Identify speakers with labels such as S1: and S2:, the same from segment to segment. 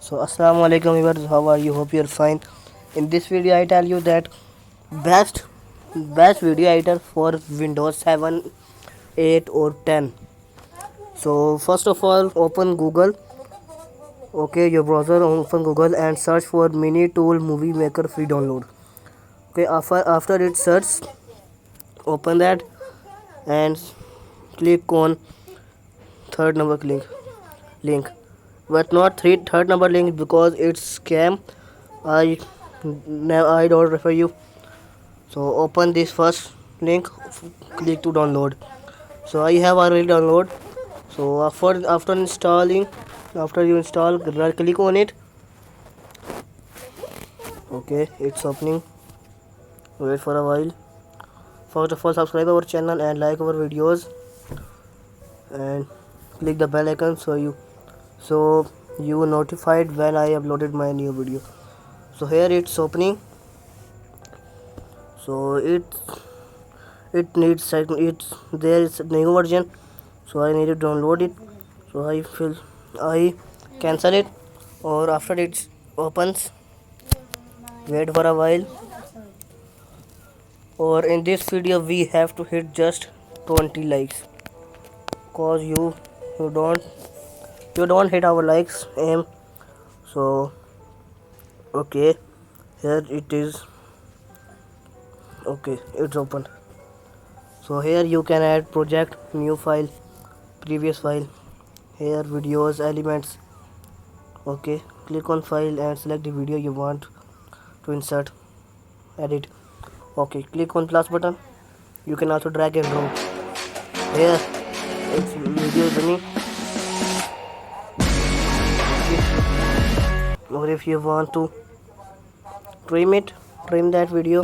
S1: So assalamu alaikum viewers, how are you? Hope you're fine. In this video I tell you that best best video editor for Windows 7, 8 or 10. So first of all open Google. Okay, your browser, open Google and search for mini tool movie maker free download. Okay, after it search, open that and click on third number link, but not third number link because it's scam. I don't refer you. So open this first link, click to download. So I have already download. So after installing, after you install, right click on it. Okay, it's opening. Wait for a while. First of all, subscribe our channel and like our videos and click the bell icon so you notified when I uploaded my new video. So here it's opening. So it needs it's there is a new version, so I need to download it. So I cancel it, or after it opens, wait for a while. Or in this video we have to hit just 20 likes, cause you don't you don't hit our likes aim. So okay, here it is. Okay, it's opened. So here you can add project, new file, previous file, here videos, elements. Okay, click on file and select the video you want to insert, edit. Okay, click on plus button. You can also drag and drop. Here it's video running. Or if you want to trim that video,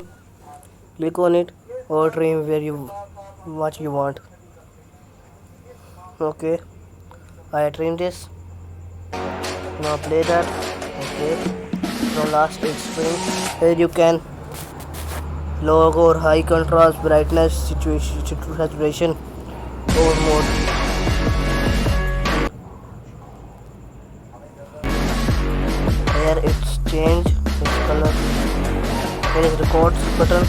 S1: click on it, or trim where you what you want. Okay, I trim this. Now play that. Okay, now last it's trim. Here you can low or high contrast, brightness, saturation or mode. Here it's change its color. Here is record button.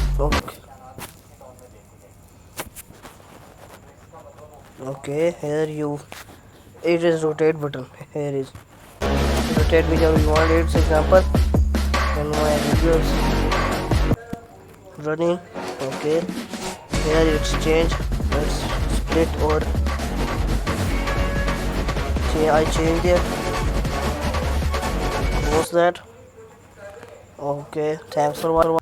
S1: Okay, here it is rotate button. Here is rotate whichever you want. It's example and my videos running. Okay, here it's change, it's split, or I change it. Close that. Okay, thanks for watching.